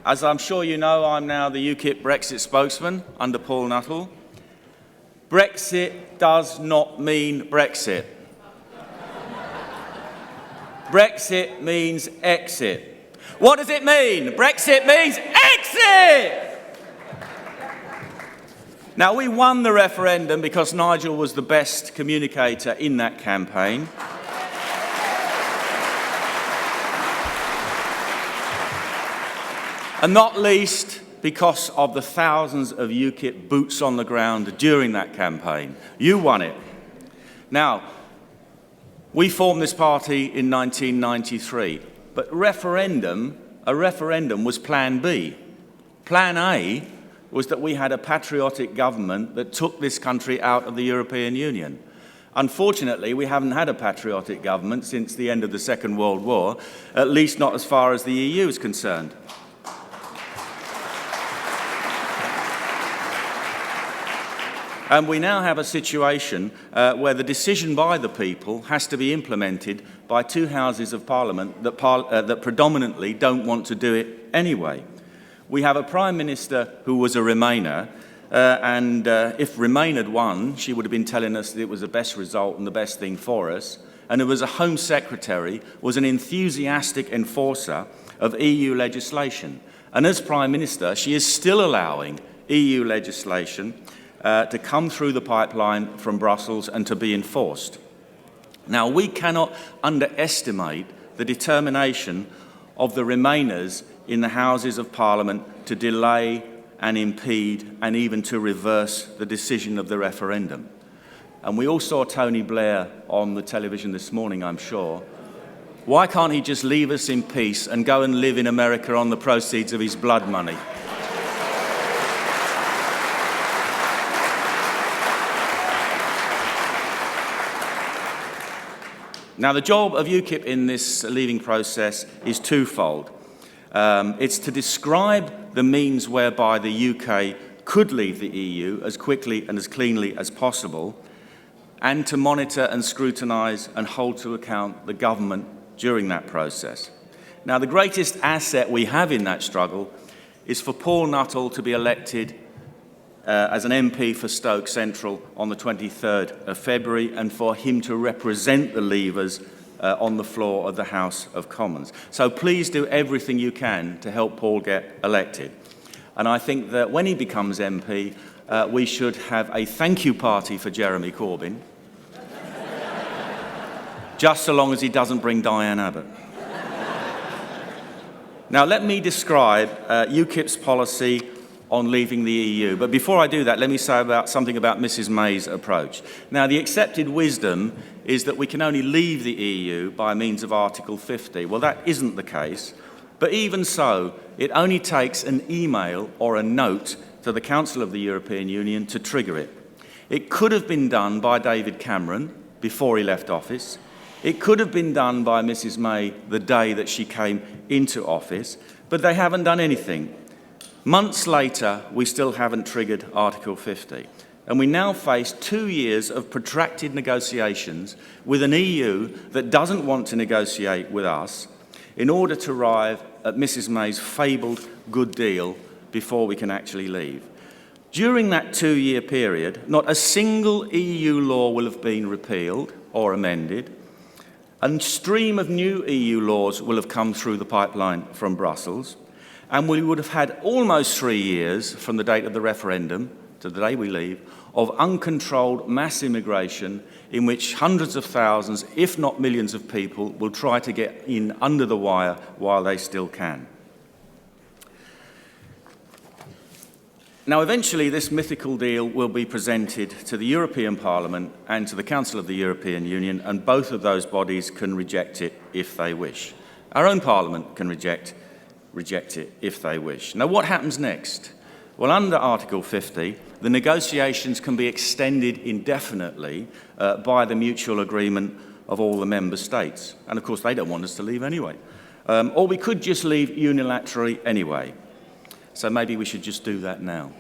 As I'm sure you know, I'm now the UKIP Brexit spokesman under Paul Nuttall. Brexit does not mean Brexit. Brexit means exit. What does it mean? Brexit means exit! Now, we won the referendum because Nigel was the best communicator in that campaign. And not least because of the thousands of UKIP boots on the ground during that campaign. You won it. Now, we formed this party in 1993, but a referendum was Plan B. Plan A was that we had a patriotic government that took this country out of the European Union. Unfortunately, we haven't had a patriotic government since the end of the Second World War, at least not as far as the EU is concerned. And we now have a situation where the decision by the people has to be implemented by two houses of parliament that predominantly don't want to do it anyway. We have a Prime Minister who was a Remainer, and if Remain had won, she would have been telling us that it was the best result and the best thing for us. And there was a Home Secretary, was an enthusiastic enforcer of EU legislation. And as Prime Minister, she is still allowing EU legislation to come through the pipeline from Brussels and to be enforced. Now, we cannot underestimate the determination of the Remainers in the Houses of Parliament to delay and impede and even to reverse the decision of the referendum. And we all saw Tony Blair on the television this morning, I'm sure. Why can't he just leave us in peace and go and live in America on the proceeds of his blood money? Now, the job of UKIP in this leaving process is twofold. It's to describe the means whereby the UK could leave the EU as quickly and as cleanly as possible, and to monitor and scrutinise and hold to account the government during that process. Now, the greatest asset we have in that struggle is for Paul Nuttall to be elected as an MP for Stoke Central on the 23rd of February, and for him to represent the Leavers on the floor of the House of Commons. So please do everything you can to help Paul get elected. And I think that when he becomes MP, we should have a thank you party for Jeremy Corbyn, just so long as he doesn't bring Diane Abbott. Now, let me describe UKIP's policy on leaving the EU. But before I do that, let me say something about Mrs May's approach. Now, the accepted wisdom is that we can only leave the EU by means of Article 50. Well, that isn't the case. But even so, it only takes an email or a note to the Council of the European Union to trigger it. It could have been done by David Cameron before he left office. It could have been done by Mrs May the day that she came into office, but they haven't done anything. Months later, we still haven't triggered Article 50. And we now face 2 years of protracted negotiations with an EU that doesn't want to negotiate with us in order to arrive at Mrs May's fabled good deal before we can actually leave. During that 2-year period, not a single EU law will have been repealed or amended. A stream of new EU laws will have come through the pipeline from Brussels. And we would have had almost 3 years from the date of the referendum to the day we leave of uncontrolled mass immigration in which hundreds of thousands, if not millions of people, will try to get in under the wire while they still can. Now, eventually, this mythical deal will be presented to the European Parliament and to the Council of the European Union, and both of those bodies can reject it if they wish. Our own Parliament can reject it if they wish. Now, what happens next? Well, under Article 50, the negotiations can be extended indefinitely by the mutual agreement of all the member states. And of course, they don't want us to leave anyway. Or we could just leave unilaterally anyway. So maybe we should just do that now.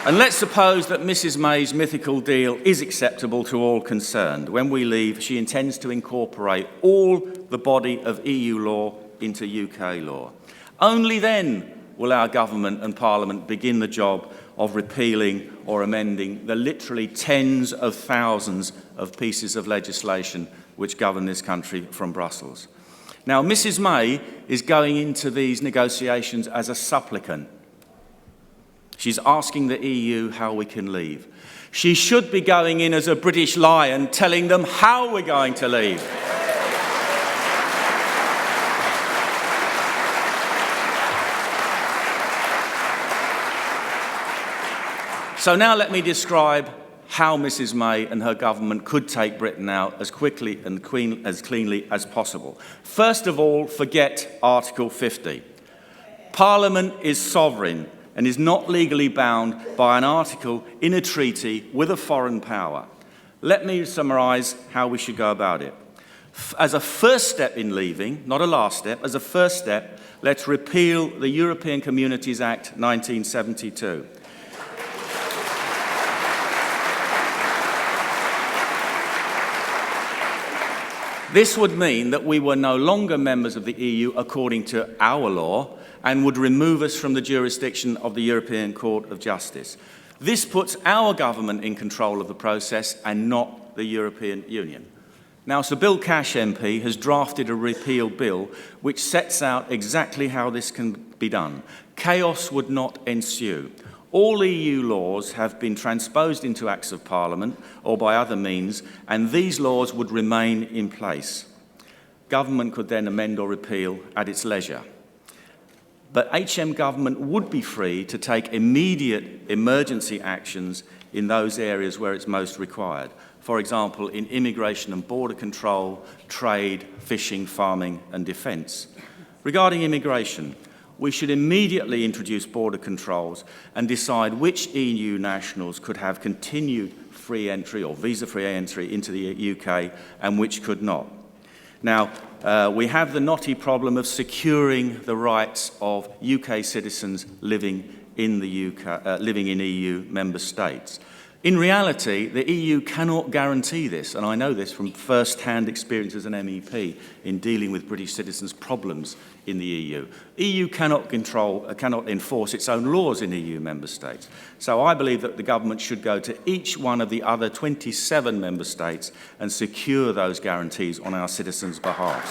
And let's suppose that Mrs May's mythical deal is acceptable to all concerned. When we leave, she intends to incorporate all the body of EU law into UK law. Only then will our government and Parliament begin the job of repealing or amending the literally tens of thousands of pieces of legislation which govern this country from Brussels. Now, Mrs May is going into these negotiations as a supplicant. She's asking the EU how we can leave. She should be going in as a British lion, telling them how we're going to leave. So now let me describe how Mrs May and her government could take Britain out as quickly and as cleanly as possible. First of all, forget Article 50. Parliament is sovereign and is not legally bound by an article in a treaty with a foreign power. Let me summarise how we should go about it. As a first step in leaving, not a last step, as a first step, let's repeal the European Communities Act 1972. This would mean that we were no longer members of the EU according to our law and would remove us from the jurisdiction of the European Court of Justice. This puts our government in control of the process and not the European Union. Now, Sir Bill Cash MP has drafted a repeal bill which sets out exactly how this can be done. Chaos would not ensue. All EU laws have been transposed into Acts of Parliament or by other means, and these laws would remain in place. Government could then amend or repeal at its leisure. But HM government would be free to take immediate emergency actions in those areas where it's most required. For example, in immigration and border control, trade, fishing, farming and defence. Regarding immigration, we should immediately introduce border controls and decide which EU nationals could have continued free entry or visa-free entry into the UK and which could not. Now, we have the knotty problem of securing the rights of UK citizens living in the UK, living in EU member states. In reality, the EU cannot guarantee this, and I know this from first-hand experience as an MEP in dealing with British citizens' problems in the EU. EU cannot enforce its own laws in EU member states. So I believe that the government should go to each one of the other 27 member states and secure those guarantees on our citizens' behalf.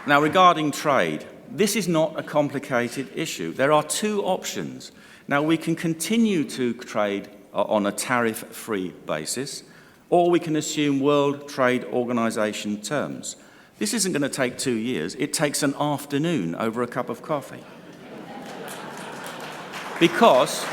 Now, regarding trade, this is not a complicated issue. There are two options. Now, we can continue to trade on a tariff-free basis, or we can assume World Trade Organization terms. This isn't going to take 2 years. It takes an afternoon over a cup of coffee. Because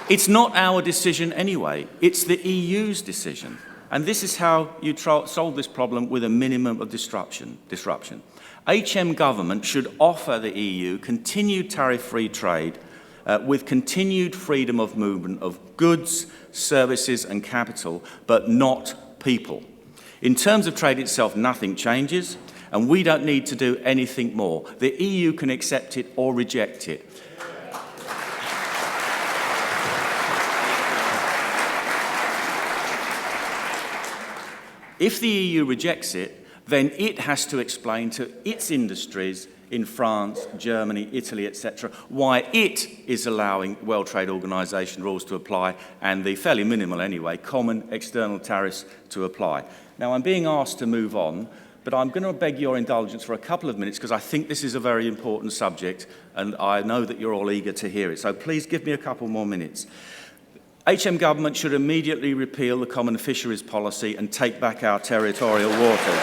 it's not our decision anyway. It's the EU's decision. And this is how you solve this problem with a minimum of disruption. HM government should offer the EU continued tariff-free trade with continued freedom of movement of goods, services and capital, but not people. In terms of trade itself, nothing changes, and we don't need to do anything more. The EU can accept it or reject it. If the EU rejects it, then it has to explain to its industries in France, Germany, Italy, etc., why it is allowing World Trade Organization rules to apply and the fairly minimal anyway, common external tariffs to apply. Now, I'm being asked to move on, but I'm going to beg your indulgence for a couple of minutes because I think this is a very important subject and I know that you're all eager to hear it. So please give me a couple more minutes. HM government should immediately repeal the common fisheries policy and take back our territorial waters.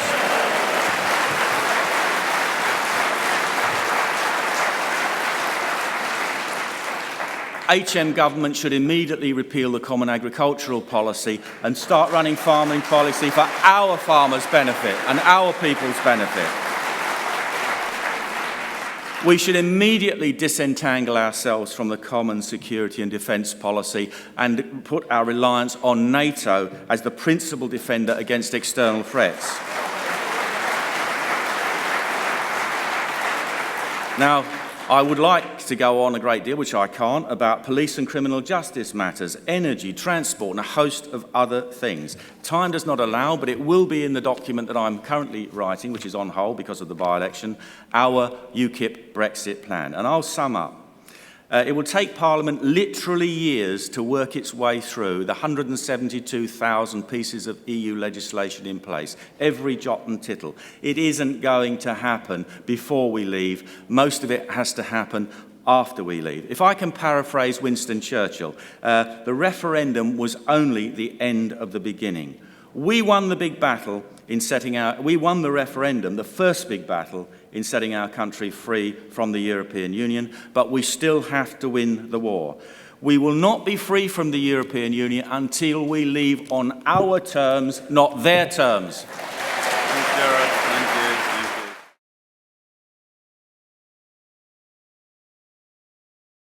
HM government should immediately repeal the common agricultural policy and start running farming policy for our farmers' benefit and our people's benefit. We should immediately disentangle ourselves from the common security and defence policy and put our reliance on NATO as the principal defender against external threats. Now, I would like to go on a great deal, which I can't, about police and criminal justice matters, energy, transport, and a host of other things. Time does not allow, but it will be in the document that I'm currently writing, which is on hold because of the by-election, our UKIP Brexit plan. And I'll sum up. It will take Parliament literally years to work its way through the 172,000 pieces of EU legislation in place, every jot and tittle. It isn't going to happen before we leave. Most of it has to happen after we leave. If I can paraphrase Winston Churchill, the referendum was only the end of the beginning. We won the big battle we won the referendum, the first big battle in setting our country free from the European Union, but we still have to win the war. We will not be free from the European Union until we leave on our terms, not their terms.